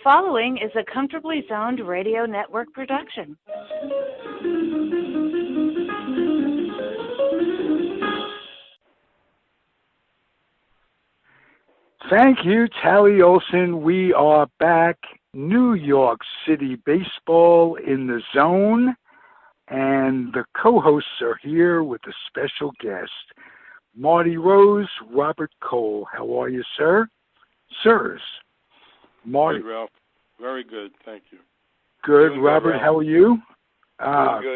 following is a Comfortably Zoned Radio Network production. Thank you, Tally Olson. We are back. New York City baseball in the zone. And the co-hosts are here with a special guest, Marty Rose, Robert Cole. How are you, sir? Sirs. Marty. Good, Ralph. Very good, thank you. Good. Doing Robert, good, how are you?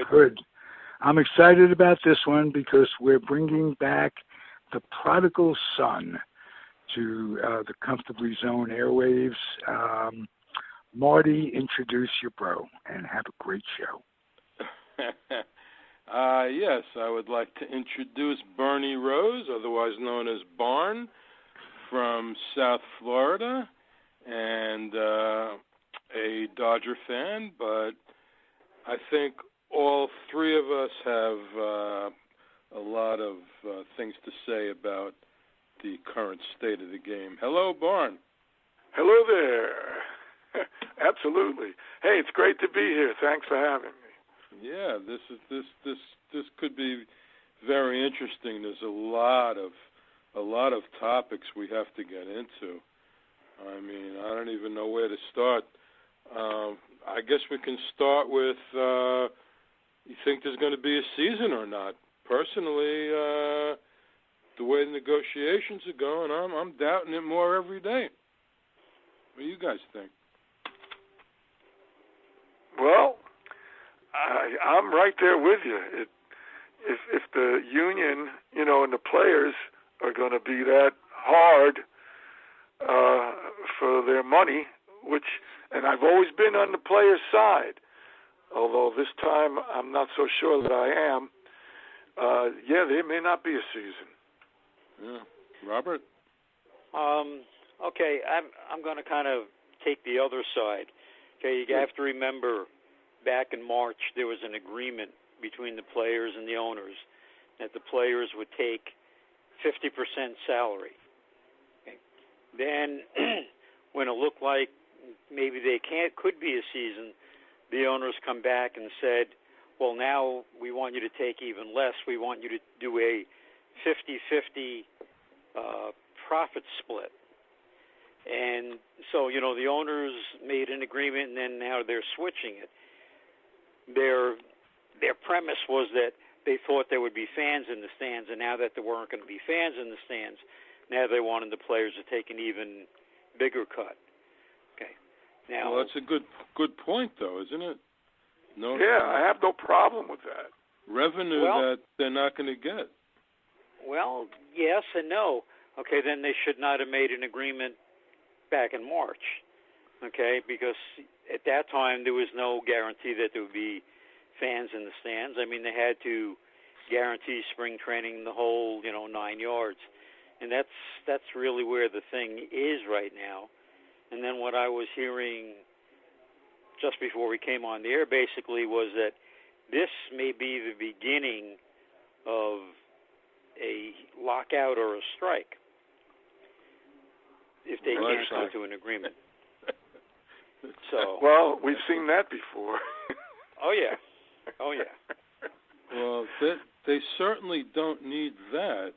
Good. I'm excited about this one because we're bringing back the prodigal son to the Comfortably Zone airwaves. Marty, introduce your bro and have a great show. Yes, I would like to introduce Bernie Rose, otherwise known as Barn, from South Florida, and a Dodger fan, but I think all three of us have a lot of things to say about the current state of the game. Hello, Barn. Hello there. Absolutely. Hey, it's great to be here. Thanks for having me. Yeah, this could be very interesting. There's a lot of topics we have to get into. I mean, I don't even know where to start. I guess we can start with, you think there's going to be a season or not? Personally, the way the negotiations are going, I'm doubting it more every day. What do you guys think? Well, I'm right there with you. If the union, and the players are going to be that hard for their money, and I've always been on the players' side, although this time I'm not so sure that I am. There may not be a season. Yeah, Robert. Okay, I'm going to kind of take the other side. Okay, you have to remember, back in March, there was an agreement between the players and the owners that the players would take 50% salary. Okay. Then, when it looked like maybe could be a season, the owners come back and said, well, now we want you to take even less. We want you to do a 50-50 profit split. And so, the owners made an agreement, and then now they're switching it. Their premise was that they thought there would be fans in the stands, and now that there weren't going to be fans in the stands, now they wanted the players to take an even bigger cut. Okay. Now, well, that's a good point, though, isn't it? No. Yeah, I have no problem with that. Revenue that they're not going to get. Well, yes and no. Okay, then they should not have made an agreement back in March. Okay, because at that time there was no guarantee that there would be fans in the stands. I mean, they had to guarantee spring training, the whole 9 yards, and that's really where the thing is right now. And then what I was hearing just before we came on the air basically was that this may be the beginning of a lockout or a strike if they can't come to an agreement. So, well, we've seen that before. Oh yeah. Well, they certainly don't need that,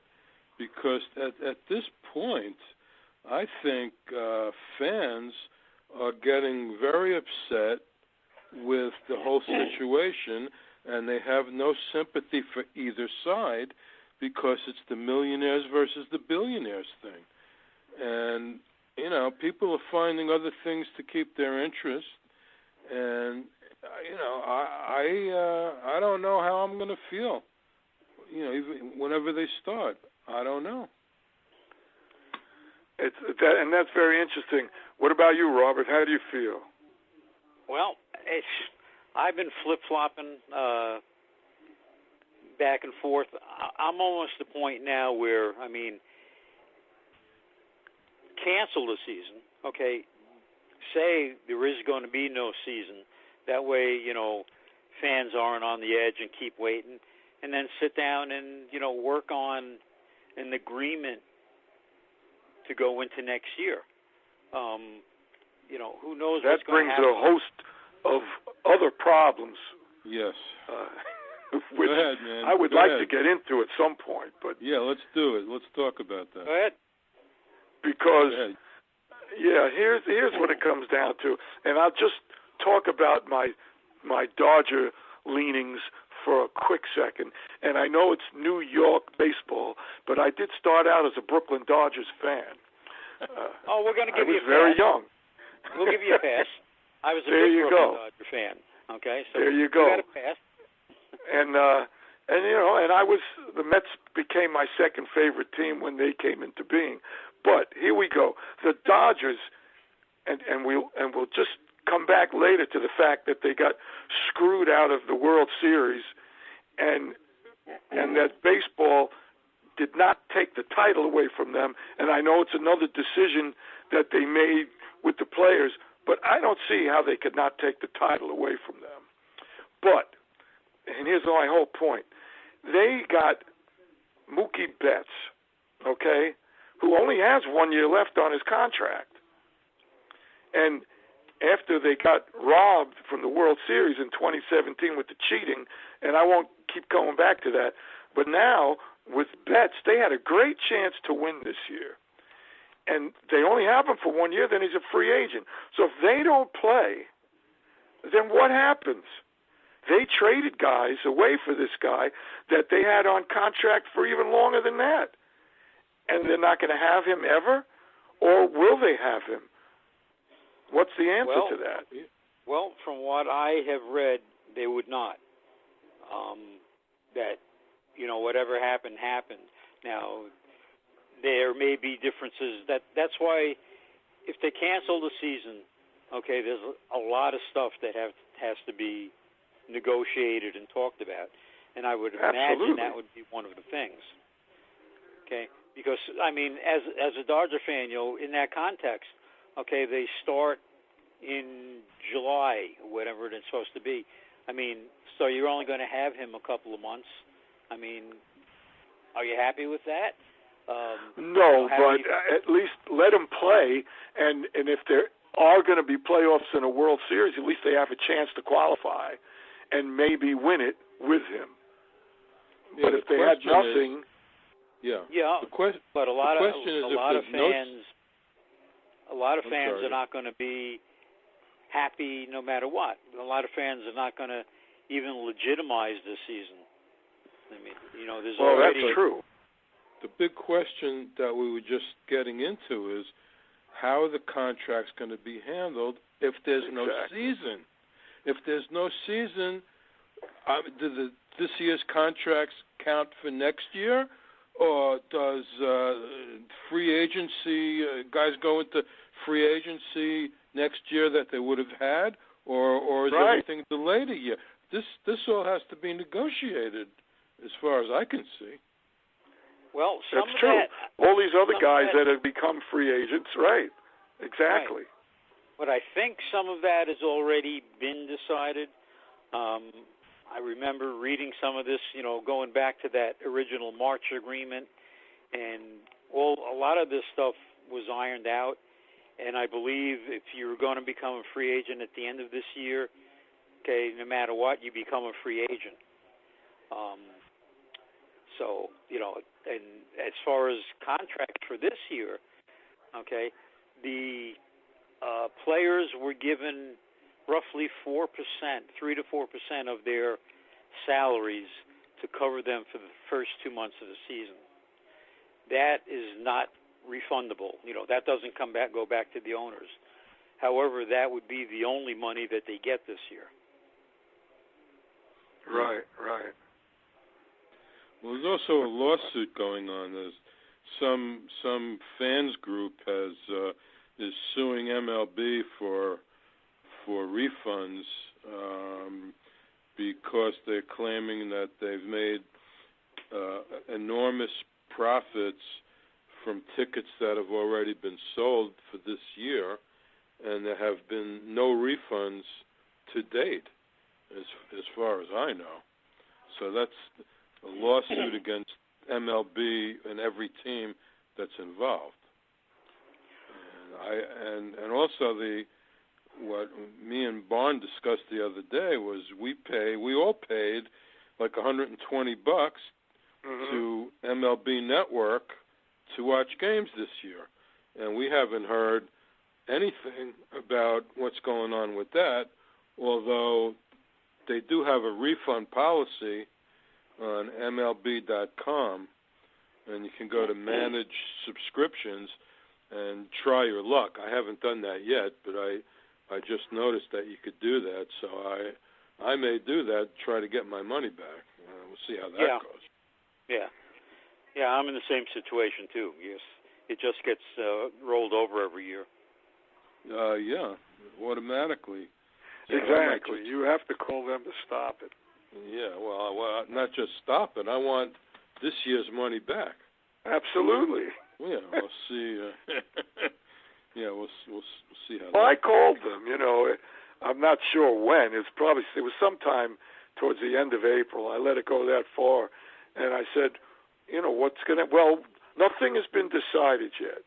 because at this point, I think fans are getting very upset with the whole situation, and they have no sympathy for either side, because it's the millionaires versus the billionaires thing. And, people are finding other things to keep their interest, and, I don't know how I'm going to feel, even whenever they start. I don't know. And that's very interesting. What about you, Robert? How do you feel? Well, I've been flip-flopping back and forth. I'm almost at the point now where, cancel the season, okay? Say there is going to be no season. That way, fans aren't on the edge and keep waiting. And then sit down and, work on an agreement to go into next year. who knows that what's going to happen. That brings a host of other problems. Yes. Which Go ahead, man. I would Go like ahead. to get into at some point, but yeah, let's do it. Let's talk about that. Go ahead. Because Go ahead. here's what it comes down to, and I'll just talk about my Dodger leanings for a quick second. And I know it's New York baseball, but I did start out as a Brooklyn Dodgers fan. We're going to give you a pass. I was very young. We'll give you a pass. I was a there big you Brooklyn go. Dodger fan. Okay, so there you go. got a pass. And I was, the Mets became my second favorite team when they came into being. But here we go. The Dodgers, and we'll just come back later to the fact that they got screwed out of the World Series, and that baseball did not take the title away from them. And I know it's another decision that they made with the players, but I don't see how they could not take the title away from them. But, and here's my whole point, they got Mookie Betts, okay, who only has 1 year left on his contract. And after they got robbed from the World Series in 2017 with the cheating, and I won't keep going back to that, but now with Betts, they had a great chance to win this year. And they only have him for 1 year, then he's a free agent. So if they don't play, then what happens? They traded guys away for this guy that they had on contract for even longer than that. And they're not going to have him ever? Or will they have him? What's the answer to that? Well, from what I have read, they would not. That, whatever happened, happened. Now, there may be differences. That's why if they cancel the season, okay, there's a lot of stuff that has to be negotiated and talked about. And I would imagine that would be one of the things. Okay? Because, as a Dodger fan, in that context, okay, they start in July, whatever it's supposed to be. So you're only going to have him a couple of months. Are you happy with that? No, but at least let him play, and if there are going to be playoffs in a World Series, at least they have a chance to qualify and maybe win it with him. Yeah, but if they had nothing... But a lot of fans are not going to be happy no matter what. A lot of fans are not going to even legitimize this season. There's already... that's true. The big question that we were just getting into is how are the contract's going to be handled if there's no season? If there's no season, do this year's contracts count for next year? Or does free agency, guys go into free agency next year that they would have had? Or is everything delayed a year? This all has to be negotiated as far as I can see. Well, that's true. All these other guys that have become free agents, right? Exactly. Right. But I think some of that has already been decided. I remember reading some of this, going back to that original March agreement, and a lot of this stuff was ironed out. And I believe if you're going to become a free agent at the end of this year, okay, no matter what, you become a free agent. And as far as contract for this year, okay, the players were given roughly 4%, 3 to 4% of their salaries to cover them for the first 2 months of the season. That is not refundable. That doesn't go back to the owners. However, that would be the only money that they get this year. Right. Well, there's also a lawsuit going on. There's some fans group is suing MLB for refunds because they're claiming that they've made enormous profits from tickets that have already been sold for this year, and there have been no refunds to date, as far as I know. So that's a lawsuit against MLB and every team that's involved. And also what me and Barn discussed the other day was we all paid like $120 to MLB Network to watch games this year, and we haven't heard anything about what's going on with that, although they do have a refund policy on MLB.com, and you can go to manage subscriptions and try your luck. I haven't done that yet, but I just noticed that you could do that, so I may do that, try to get my money back. We'll see how that goes. Yeah, I'm in the same situation too. Yes, it just gets rolled over every year. Yeah, automatically. Exactly. You have to call them to stop it. Yeah, well, not just stop it. I want this year's money back. Absolutely. Yeah, we'll see. Yeah, we'll see how. Well, I called them. I'm not sure when. It was sometime towards the end of April. I let it go that far, and I said, what's gonna? Well, nothing has been decided yet.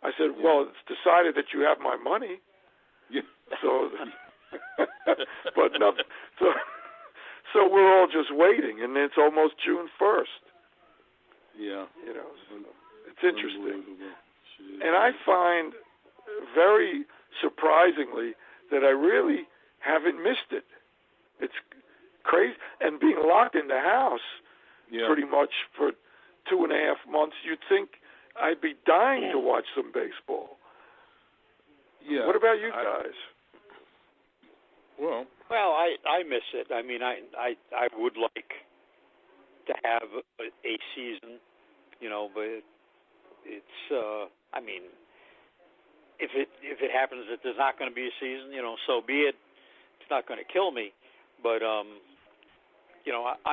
I said, well, it's decided that you have my money. Yeah. So, but no. So we're all just waiting, and it's almost June 1st. Yeah. It's interesting. And I find very surprisingly that I really haven't missed it. It's crazy. And being locked in the house pretty much for 2.5 months, you'd think I'd be dying to watch some baseball. Yeah. What about you guys? Well, I miss it. I mean, I would like to have a season, but it's I mean, if it happens that there's not going to be a season, so be it. It's not going to kill me, but I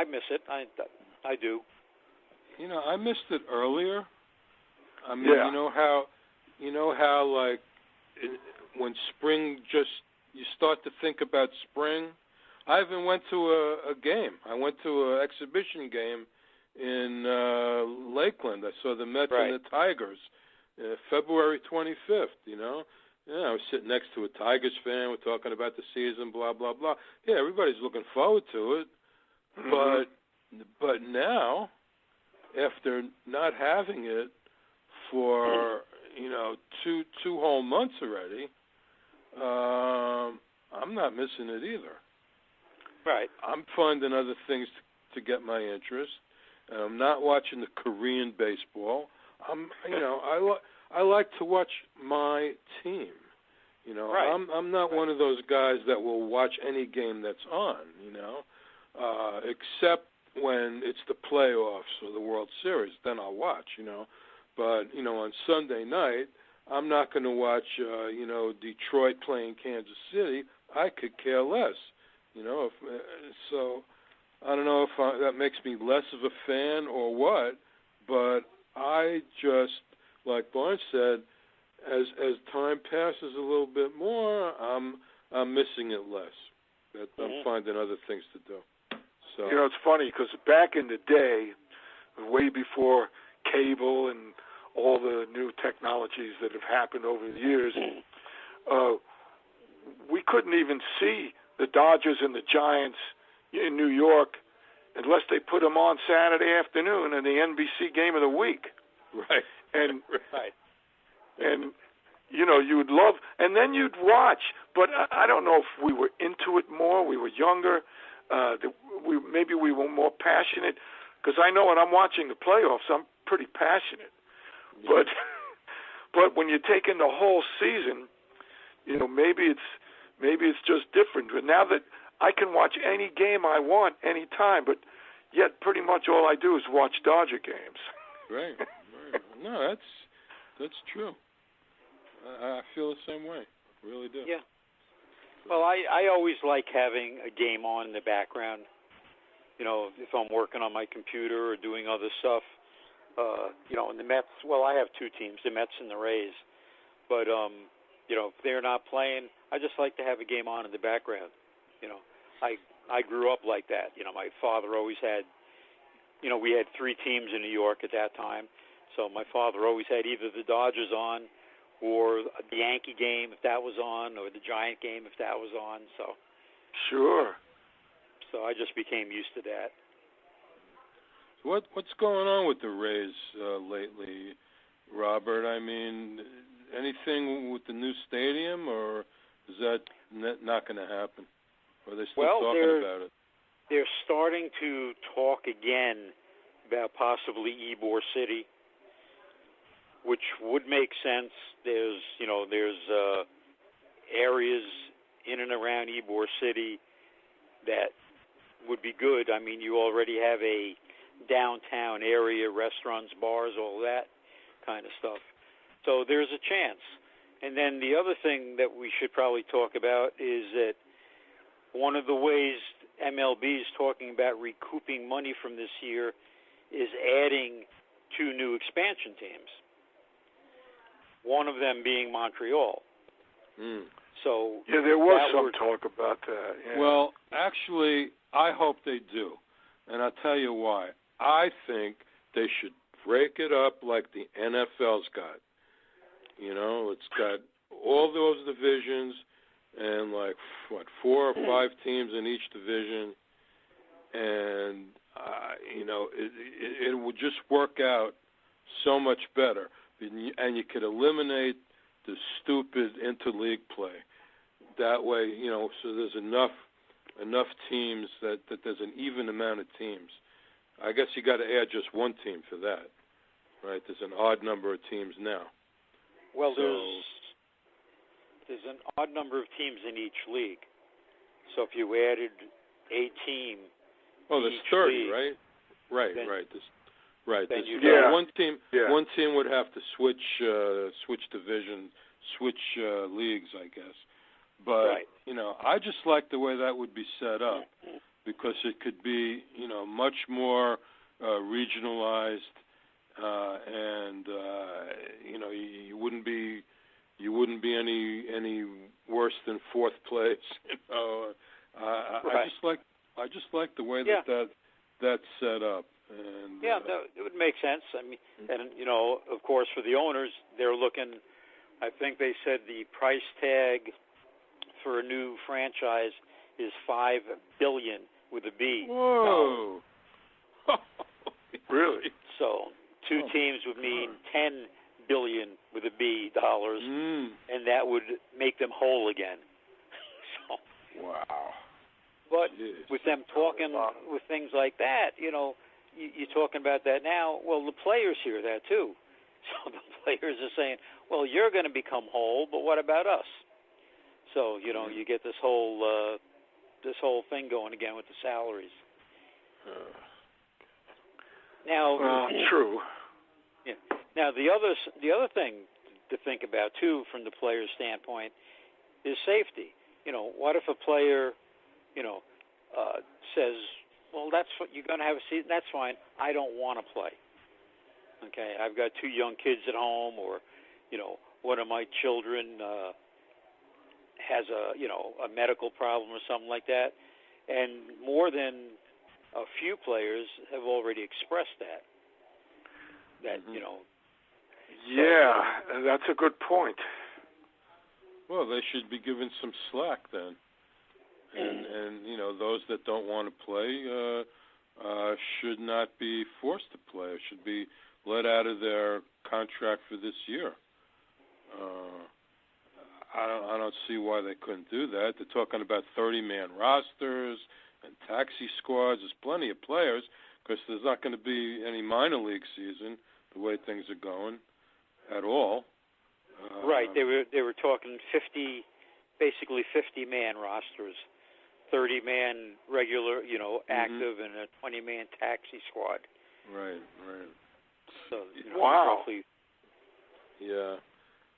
miss it. I do. I missed it earlier. I mean, yeah. you know how like when spring you start to think about spring. I even went to a game. I went to an exhibition game in Lakeland. I saw the Mets and the Tigers, February 25th. Yeah, I was sitting next to a Tigers fan. We're talking about the season, blah blah blah. Yeah, everybody's looking forward to it. But now, after not having it for two whole months already, I'm not missing it either. Right. I'm finding other things to get my interest. I'm not watching the Korean baseball. I like to watch my team. Right. I'm not one of those guys that will watch any game that's on. Except when it's the playoffs or the World Series, then I'll watch. But on Sunday night, I'm not going to watch Detroit playing Kansas City. I could care less. So I don't know if that makes me less of a fan or what, but I just, like Barnes said, as time passes a little bit more, I'm missing it less. I'm finding other things to do. So it's funny because back in the day, way before cable and all the new technologies that have happened over the years, we couldn't even see the Dodgers and the Giants in New York unless they put them on Saturday afternoon in the NBC game of the week. Right. And right. And you would love, and then you'd watch. But I don't know if we were into it more. We were younger. Maybe we were more passionate. Because I know when I'm watching the playoffs, I'm pretty passionate. Yeah. But when you take in the whole season, maybe it's just different. But now that I can watch any game I want anytime, but yet pretty much all I do is watch Dodger games. Right. No, that's true. I feel the same way. I really do. Yeah. Well, I always like having a game on in the background. If I'm working on my computer or doing other stuff. And the Mets, well, I have two teams, the Mets and the Rays. But, if they're not playing, I just like to have a game on in the background. I grew up like that. My father always had, we had three teams in New York at that time. So my father always had either the Dodgers on or the Yankee game if that was on, or the Giant game if that was on. So Sure. I just became used to that. What's going on with the Rays lately, Robert? I mean, anything with the new stadium, or is that not going to happen? Or are they still talking about it? They're starting to talk again about possibly Ybor City, which would make sense. There's areas in and around Ybor City that would be good. I mean, you already have a downtown area, restaurants, bars, all that kind of stuff. So there's a chance. And then the other thing that we should probably talk about is that one of the ways MLB is talking about recouping money from this year is adding 2 new expansion teams, one of them being Montreal. So yeah, there was some talk about that. Yeah. Well, actually, I hope they do, and I'll tell you why. I think they should break it up like the NFL's got. You know, it's got all those divisions and 4 or 5 teams in each division, and it would just work out so much better, and you could eliminate the stupid interleague play. That way, so there's enough teams that there's an even amount of teams. I guess you got to add just 1 team for that, right? There's an odd number of teams now. Well, there's an odd number of teams in each league. So if you added a team, there's 30, league, right? Right. Then one team would have to switch division, switch leagues, I guess. But I just like the way that would be set up because it could be much more regionalized, and you wouldn't be any worse than 4th place. I just like the way that's set up. And, it would make sense. I mean, and of course, for the owners, they're looking. I think they said the price tag for a new franchise is $5 billion with a B. Whoa! Really? So 2 teams would mean $10 billion with a B dollars, and that would make them whole again. So, wow. But with them talking with things like that, you're talking about that now. Well, the players hear that too. So the players are saying, well, you're going to become whole, but what about us? So, you get this whole thing going again with the salaries. Now, true. Yeah. Now, the other thing to think about too, from the player's standpoint, is safety. What if a player, says, well, that's what you're going to have a season. That's fine. I don't want to play. Okay, I've got 2 young kids at home, or one of my children has a medical problem or something like that, and more than a few players have already expressed that. Yeah, that's a good point. Well, they should be given some slack then, and those that don't want to play should not be forced to play. Should be let out of their contract for this year. I don't see why they couldn't do that. They're talking about 30-man rosters and taxi squads. There's plenty of players because there's not going to be any minor league season the way things are going at all. Right. They were talking 50 man rosters, 30-man regular, active, and a 20-man taxi squad. Right. So wow. Roughly. Yeah.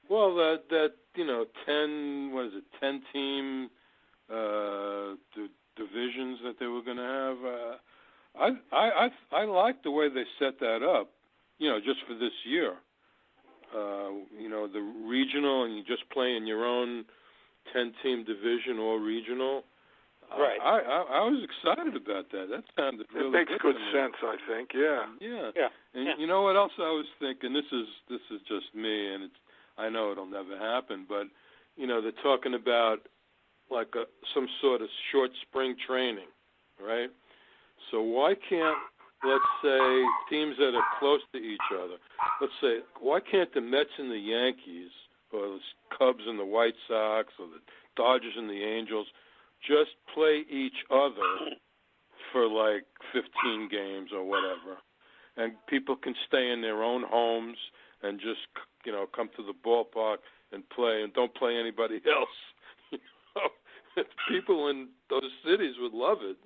Well, that 10 team divisions that they were going to have. I like the way they set that up. Just for this year. The regional, and you just play in your own 10-team division, all regional. Right. I was excited about that. That sounded really good. It makes good sense, I think. Yeah. Yeah. And you know what else I was thinking? This is just me, and I know it'll never happen, but they're talking about like some sort of short spring training, right? So why can't, let's say, teams that are close to each other, let's say, why can't the Mets and the Yankees, or the Cubs and the White Sox, or the Dodgers and the Angels, just play each other for like 15 games or whatever, and people can stay in their own homes and just, come to the ballpark and play, and don't play anybody else. People in those cities would love it.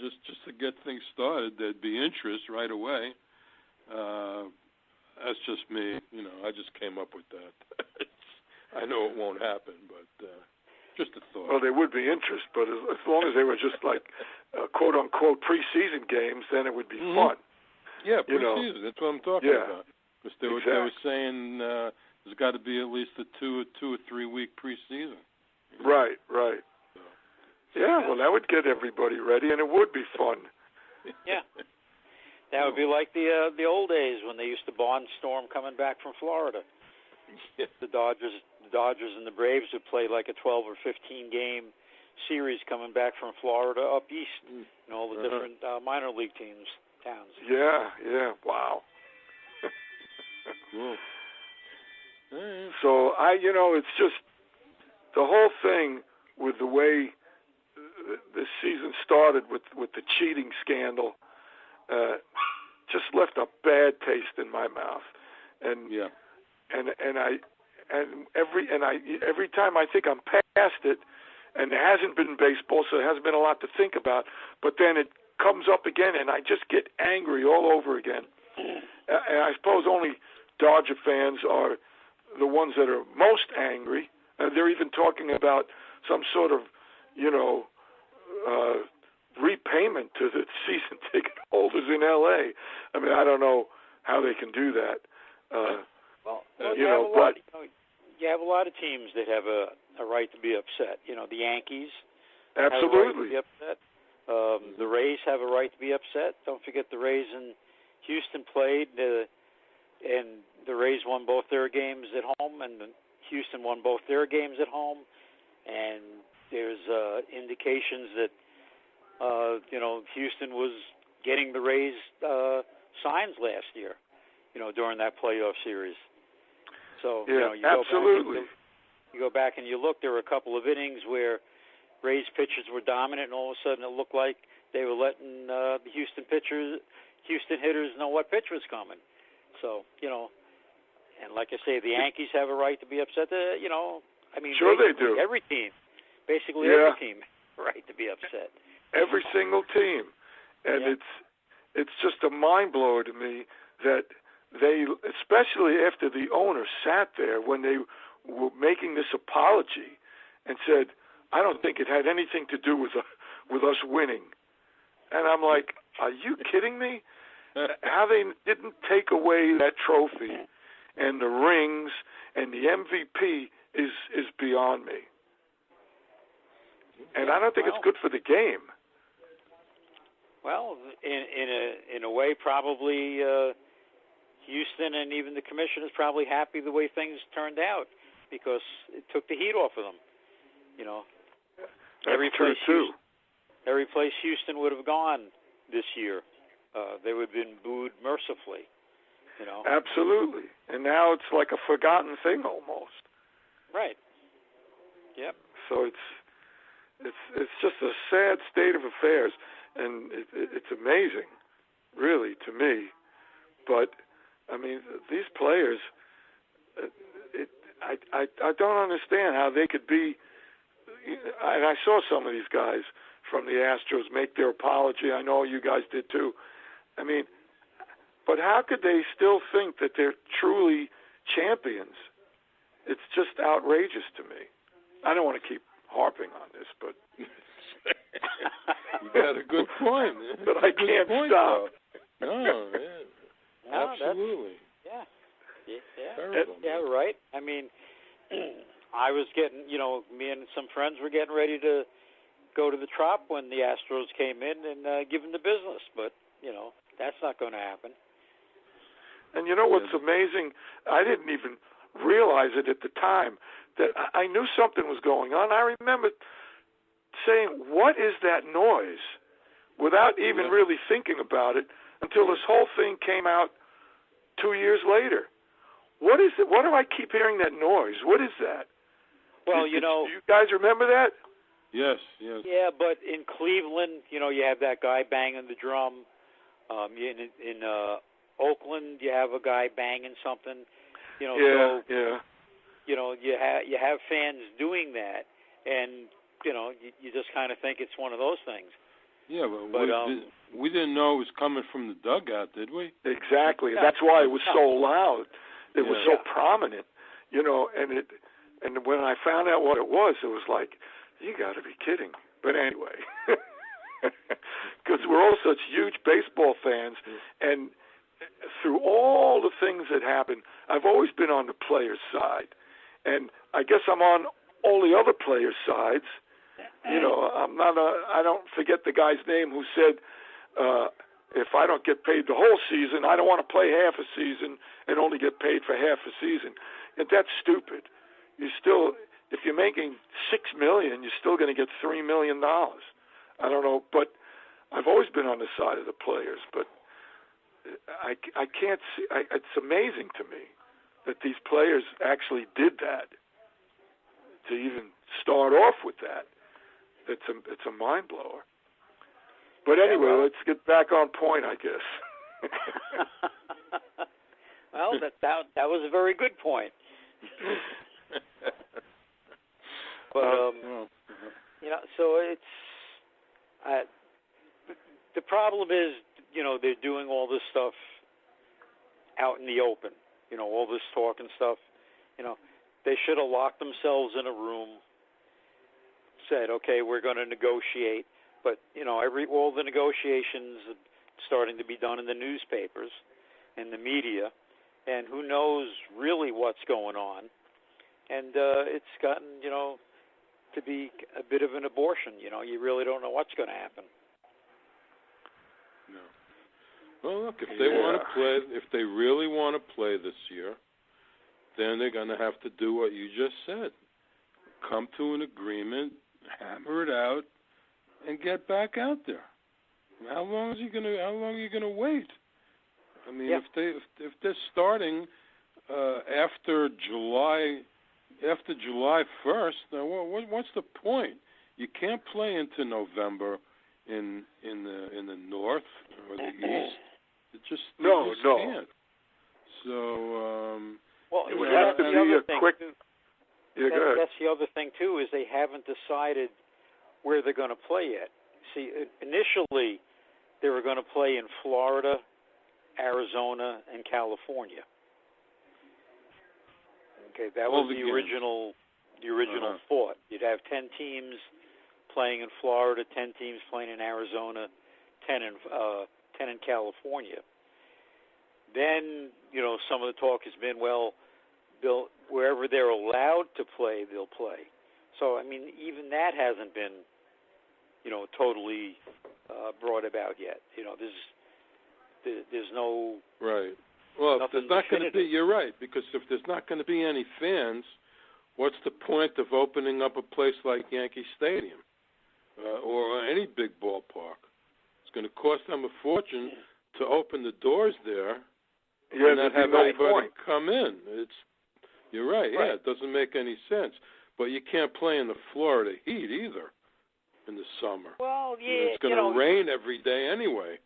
Just to get things started, there'd be interest right away. That's just me. I just came up with that. I know it won't happen, but just a thought. Well, there would be interest, but as long as they were just like quote-unquote preseason games, then it would be fun. Yeah, preseason. That's what I'm talking about. Because they were saying there's got to be at least a 2 or 3 week preseason. Right. So. Yeah, well, that would get everybody ready, and it would be fun. Yeah. That would be like the old days when they used to barnstorm coming back from Florida. Yeah. The Dodgers and the Braves would play like a 12 or 15 game series coming back from Florida up east, and all the different minor league towns. Yeah, wow. Cool. So it's just the whole thing with the way this season started with the cheating scandal just left a bad taste in my mouth, and every time I think I'm past it, and there hasn't been baseball, so there hasn't been a lot to think about, but then it comes up again, and I just get angry all over again. And I suppose only Dodger fans are the ones that are most angry. They're even talking about some sort of, repayment to the season ticket holders in L.A. I mean, I don't know how they can do that. You have a lot of teams that have a right to be upset. The Yankees absolutely have a right to be upset. The Rays have a right to be upset. Don't forget the Rays in Houston played, and the Rays won both their games at home, and Houston won both their games at home. And there's indications that Houston was getting the Rays signs last year, during that playoff series. So absolutely. You go back and you look. There were a couple of innings where Rays pitchers were dominant, and all of a sudden it looked like they were letting the Houston hitters know what pitch was coming. So and like I say, the Yankees have a right to be upset. Sure they do. Every team, basically every team, has a right to be upset. Every single team, and it's just a mind blower to me that they, especially after the owner sat there when they were making this apology and said, "I don't think it had anything to do with us winning," and I'm like, "Are you kidding me?" How they didn't take away that trophy and the rings and the MVP is beyond me. And I don't think it's good for the game. Well, in a way, probably Houston and even the commissioners probably happy the way things turned out because it took the heat off of them. Every place Houston would have gone this year, they would have been booed mercifully. Absolutely. And now it's like a forgotten thing almost. Right. Yep. So it's just a sad state of affairs, and it's amazing, really, to me. But I mean, these players, I don't understand how they could be. And I saw some of these guys from the Astros make their apology. I know you guys did too. I mean, but how could they still think that they're truly champions? It's just outrageous to me. I don't want to keep harping on this, but you got a good point. But I can't stop. No, absolutely. Yeah, right. I mean, I was getting, me and some friends were getting ready to go to the Trop when the Astros came in and give them the business, but that's not going to happen. And you know what's amazing? I didn't even realize it at the time that I knew something was going on. I remember saying, "What is that noise?" without even really thinking about it until this whole thing came out 2 years later. What is it? Why do I keep hearing that noise? What is that? Well, do you guys remember that? Yes. Yeah, but in Cleveland, you have that guy banging the drum. In Oakland, you have a guy banging something. Yeah. You have fans doing that, and you just kind of think it's one of those things. Yeah, but we didn't know it was coming from the dugout, did we? Exactly. That's why it was so loud. It was so prominent, and when I found out what it was like, you got to be kidding. But anyway, because we're all such huge baseball fans, and through all the things that happen, I've always been on the players' side, and I guess I'm on all the other players' sides. I don't forget the guy's name who said, if I don't get paid the whole season, I don't want to play half a season and only get paid for half a season. And that's stupid. If you're making $6 million, you're still going to get $3 million. I don't know, but I've always been on the side of the players. But I can't see. It's amazing to me that these players actually did that. To even start off with that, it's a mind blower. But anyway, let's get back on point, I guess. Well, that was a very good point. But so it's the problem is, they're doing all this stuff out in the open. All this talk and stuff. They should have locked themselves in a room, said, okay, we're going to negotiate. But, all the negotiations are starting to be done in the newspapers and the media, and who knows really what's going on. And it's gotten, to be a bit of an abortion. You really don't know what's going to happen. No. Well, look, if they want to play, if they really want to play this year, then they're going to have to do what you just said. Come to an agreement, hammer it out, and get back out there. How long are you going to wait? I mean, if they're starting after July 1st, now what's the point? You can't play into November in the north or the east. It just can't. So it would have to be a quick. That's the other thing too, is they haven't decided where they're going to play yet. See, initially they were going to play in Florida, Arizona, and California. Okay, that was the original thought. You'd have 10 teams playing in Florida, 10 teams playing in Arizona, 10 in California. Then, some of the talk has been, wherever they're allowed to play, they'll play. So, I mean, even that hasn't been, totally brought about yet. There's no right. Well, if there's not going to be, you're right, because if there's not going to be any fans, what's the point of opening up a place like Yankee Stadium or any big ballpark? It's going to cost them a fortune to open the doors there and not have anybody come in. You're right. Yeah, it doesn't make any sense. But you can't play in the Florida heat either in the summer. Well, yeah, it's going to rain every day anyway.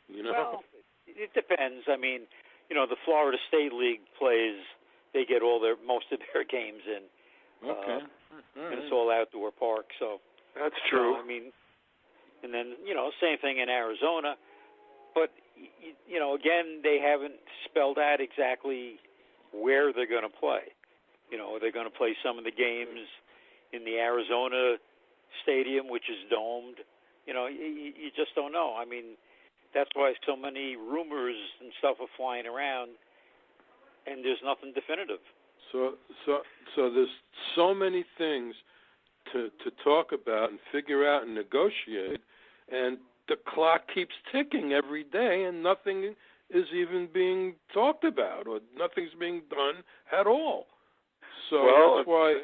Well, it depends. I mean, the Florida State League plays. They get most of their games in. Okay. And it's all outdoor park, so that's true. I mean, and then same thing in Arizona, but again, they haven't spelled out exactly where they're going to play. Are they going to play some of the games in the Arizona stadium, which is domed? You just don't know. I mean, that's why so many rumors and stuff are flying around, and there's nothing definitive. So there's so many things to talk about and figure out and negotiate, and the clock keeps ticking every day, and nothing is even being talked about, or nothing's being done at all. So that's why,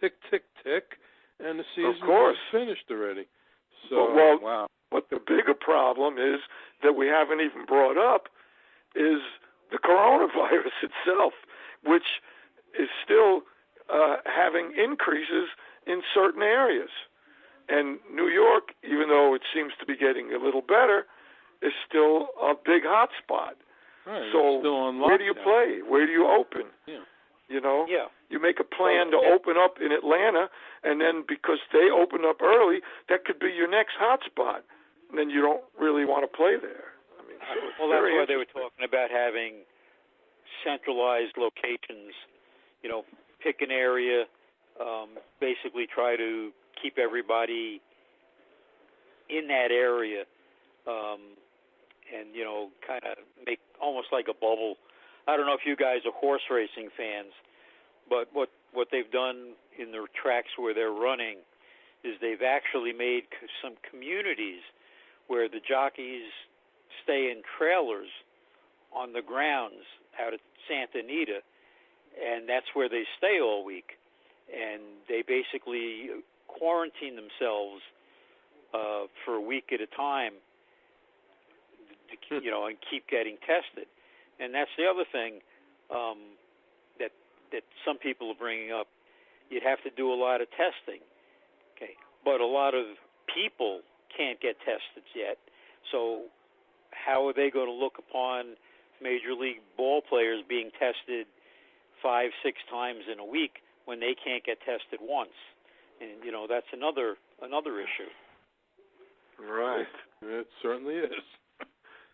tick, tick, tick, and the season is finished already. So, wow. But the bigger problem is that we haven't even brought up is the coronavirus itself, which is still having increases in certain areas. And New York, even though it seems to be getting a little better, is still a big hot spot. Right, so still on where do you play? Where do you open? Yeah. You make a plan to open up in Atlanta, and then because they open up early, that could be your next hot spot. And then you don't really want to play there. I mean, so that's why they were talking about having centralized locations. Pick an area, basically try to keep everybody in that area, and kind of make almost like a bubble. I don't know if you guys are horse racing fans, but what they've done in the tracks where they're running is they've actually made some communities where the jockeys stay in trailers on the grounds out at Santa Anita, and that's where they stay all week. And they basically quarantine themselves for a week at a time, and keep getting tested. And that's the other thing that some people are bringing up. You'd have to do a lot of testing, okay? But a lot of people can't get tested yet. So how are they going to look upon Major League ball players being tested 5-6 times in a week when they can't get tested once? And that's another issue. Right. It certainly is.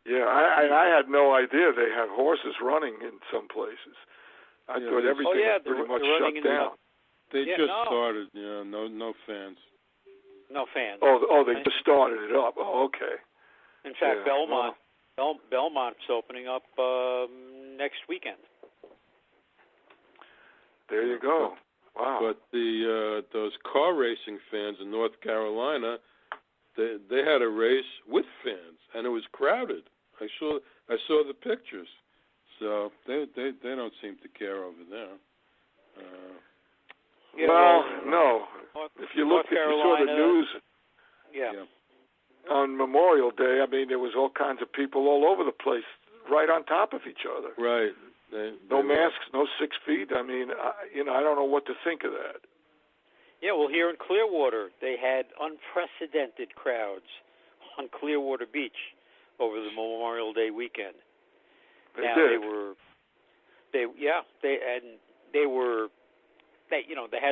Yeah, I had no idea they had horses running in some places. I thought everything was pretty much shut down. They just started. No fans. No fans. Oh, they just started it up. Oh, okay. In fact, Belmont's opening up next weekend. There you go. Wow. But those car racing fans in North Carolina, they had a race with fans, and it was crowded. I saw the pictures. So they don't seem to care over there. No. If you saw the news on Memorial Day, I mean, there was all kinds of people all over the place, right on top of each other. Right. No masks, no 6 feet. I mean, I don't know what to think of that. Yeah, well, here in Clearwater, they had unprecedented crowds on Clearwater Beach over the Memorial Day weekend. They had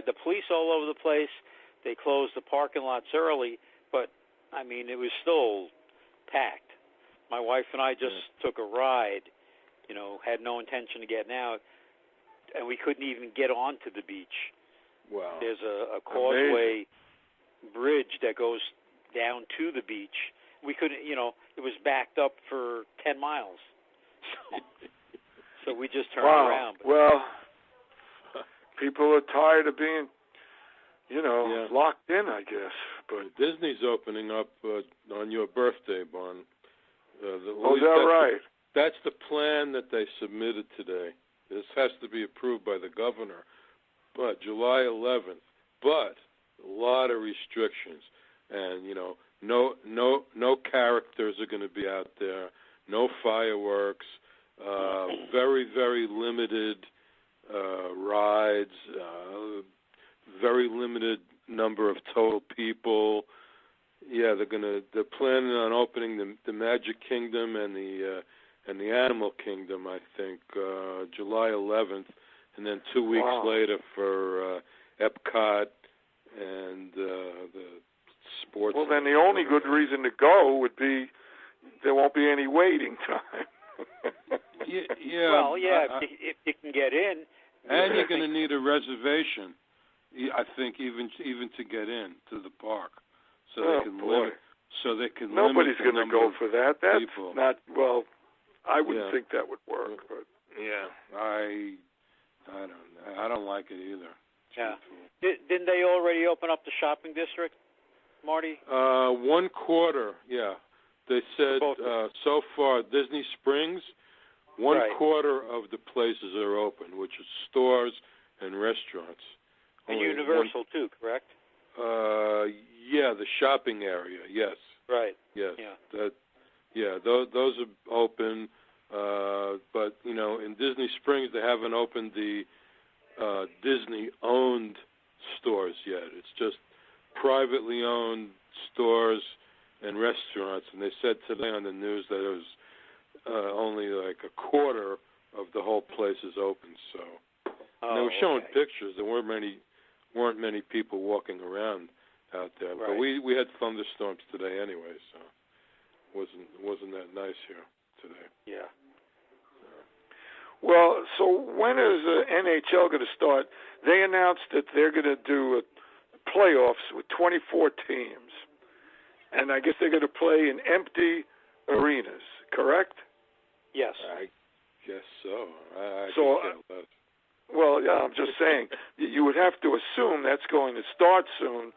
the police all over the place. They closed the parking lots early, but I mean, it was still packed. My wife and I just took a ride, had no intention of getting out, and we couldn't even get onto the beach. Wow. There's a causeway bridge that goes down to the beach. We couldn't, it was backed up for 10 miles. So we just turned around. Well, people are tired of being, locked in, I guess. But Disney's opening up on your birthday, Bon. Is that right? That's the plan that they submitted today. This has to be approved by the governor. But July 11th. But a lot of restrictions, and no characters are going to be out there. No fireworks. Very, very limited rides. Very limited number of total people. Yeah, they're planning on opening the Magic Kingdom and the Animal Kingdom, I think, July 11th, and then 2 weeks later for Epcot and the sports. Well, then the only good reason to go would be there won't be any waiting time. Yeah. Well, if you can get in. And you're going to need a reservation, I think, even to get in to the park, so they can limit. So they can. Nobody's going to go for that. That's people. not well. I wouldn't think that would work. But I don't know. I don't like it either. Yeah. Didn't they already open up the shopping district, Marty? 1/4. Yeah. They said so far Disney Springs, 1/4 of the places are open, which is stores and restaurants. And Universal too, correct? Yeah, the shopping area. Yes. Right. Yes. Yeah. Those are open, but in Disney Springs they haven't opened the Disney-owned stores yet. It's just privately owned stores and restaurants, and they said today on the news that it was only like a quarter of the whole place is open. So they were showing pictures. There weren't many people walking around out there. Right. But we had thunderstorms today anyway, so it wasn't that nice here today. Yeah. Well, so when is the NHL going to start? They announced that they're going to do playoffs with 24 teams, and I guess they're going to play in empty arenas, correct? Yes. I guess so. I can tell that. Well, yeah, I'm just saying, you would have to assume that's going to start soon.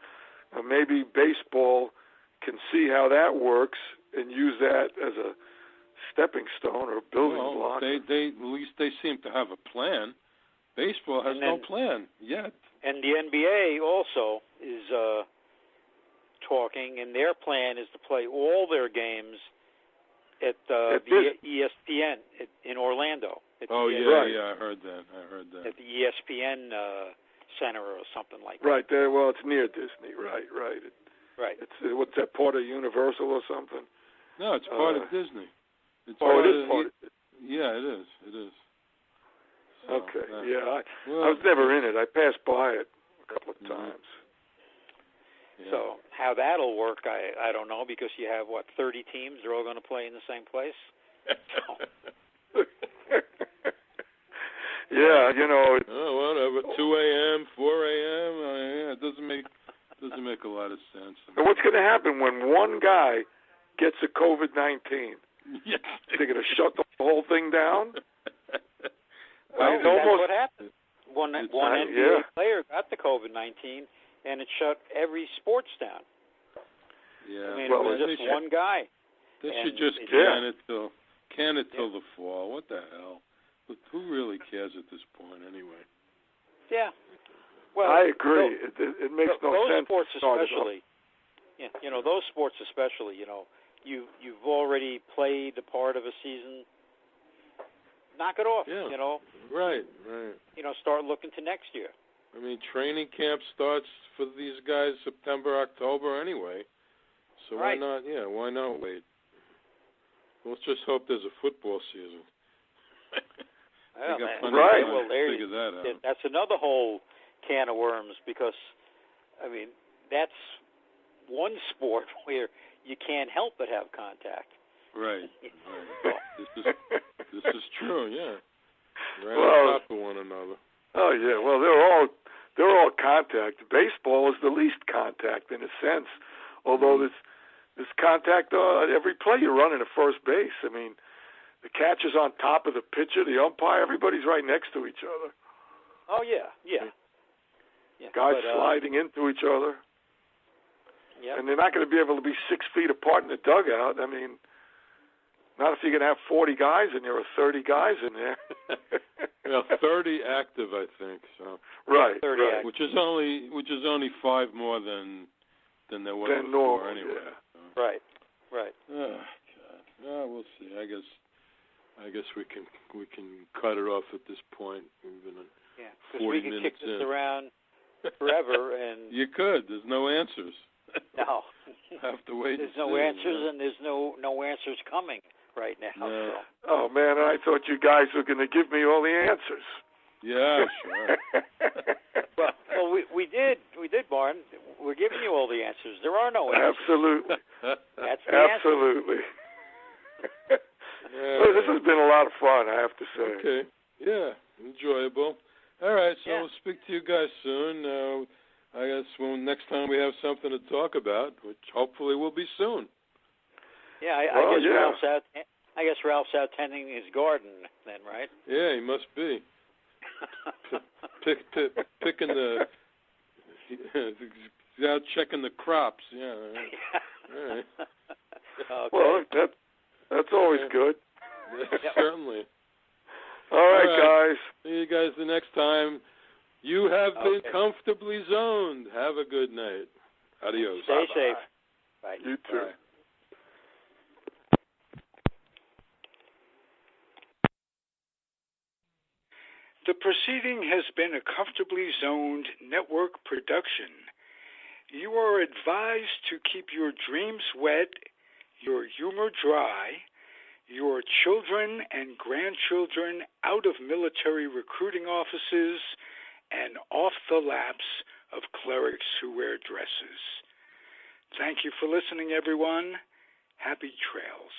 Maybe baseball can see how that works and use that as a stepping stone or building block. They at least they seem to have a plan. Baseball has no plan yet. And the NBA also is talking, and their plan is to play all their games at the ESPN in Orlando. I heard that. At the ESPN Center or something like that. Right there. Well, it's near Disney. Right. Right. It's what's that, part of Universal or something? No, it's part of Disney. It's it is part of Disney. Yeah, it is. So, okay. I was never in it. I passed by it a couple of times. Yeah. So how that'll work, I don't know, because you have 30 teams. They're all going to play in the same place. Yeah, whatever. 2 a.m., 4 a.m. It doesn't make a lot of sense. What's going to happen when one guy gets a COVID-19? Yes. They're going to shut the whole thing down? Well, that's what happened. One NBA player got the COVID-19, and it shut every sports down. Yeah. I mean, it was just one guy. They should just can it till the fall. What the hell? But who really cares at this point anyway? Yeah. Well, I agree. It makes no sense. Those sports especially. Yeah, those sports especially. You've already played a part of a season. Knock it off. Yeah. Right. Start looking to next year. I mean, training camp starts for these guys September, October anyway. So why not? Yeah, why not wait? Let's just hope there's a football season. Right. Well, figure that out. That's another whole can of worms because, I mean, that's one sport where you can't help but have contact. Right. This is true. Yeah. Right on top of one another. Oh yeah. Well, they're all contact. Baseball is the least contact in a sense, although there's contact on every play you run in at first base. I mean, the catcher's on top of the pitcher, the umpire, everybody's right next to each other. Oh yeah. Guys sliding into each other. Yeah. And they're not going to be able to be 6 feet apart in the dugout. I mean, not if you're going to have 40 guys in there or 30 guys in there. Well, 30 active, I think. So. Right. 30 right. active. Which is only 5 more than there was before normal, anyway. Yeah. So. Right. Oh God. Well, we'll see. I guess we can cut it off at this point. We've been 40 we can minutes kick this in. around forever, and you could. There's no answers. No. Have to wait. There's no answers, and there's no answers coming right now. No. So. Oh man, I thought you guys were going to give me all the answers. Yeah, sure. well, we did, Barn. We're giving you all the answers. There are no answers. Absolutely. That's the Absolutely. Well, this has been a lot of fun, I have to say. Okay. Yeah, enjoyable. All right, so we'll speak to you guys soon. I guess next time we have something to talk about, which hopefully will be soon. Yeah, I guess Ralph's out tending his garden then, right? Yeah, he must be. Picking the... He's out checking the crops. Yeah. All right. Okay. Well, that's always good. Yeah, certainly. All right, guys. See you guys the next time. You have been comfortably zoned. Have a good night. Adios. Stay Bye-bye. safe. Bye. You too. Bye. The proceeding has been a Comfortably Zoned network production. You are advised to keep your dreams wet, your humor dry, your children and grandchildren out of military recruiting offices, and off the laps of clerics who wear dresses. Thank you for listening, everyone. Happy trails.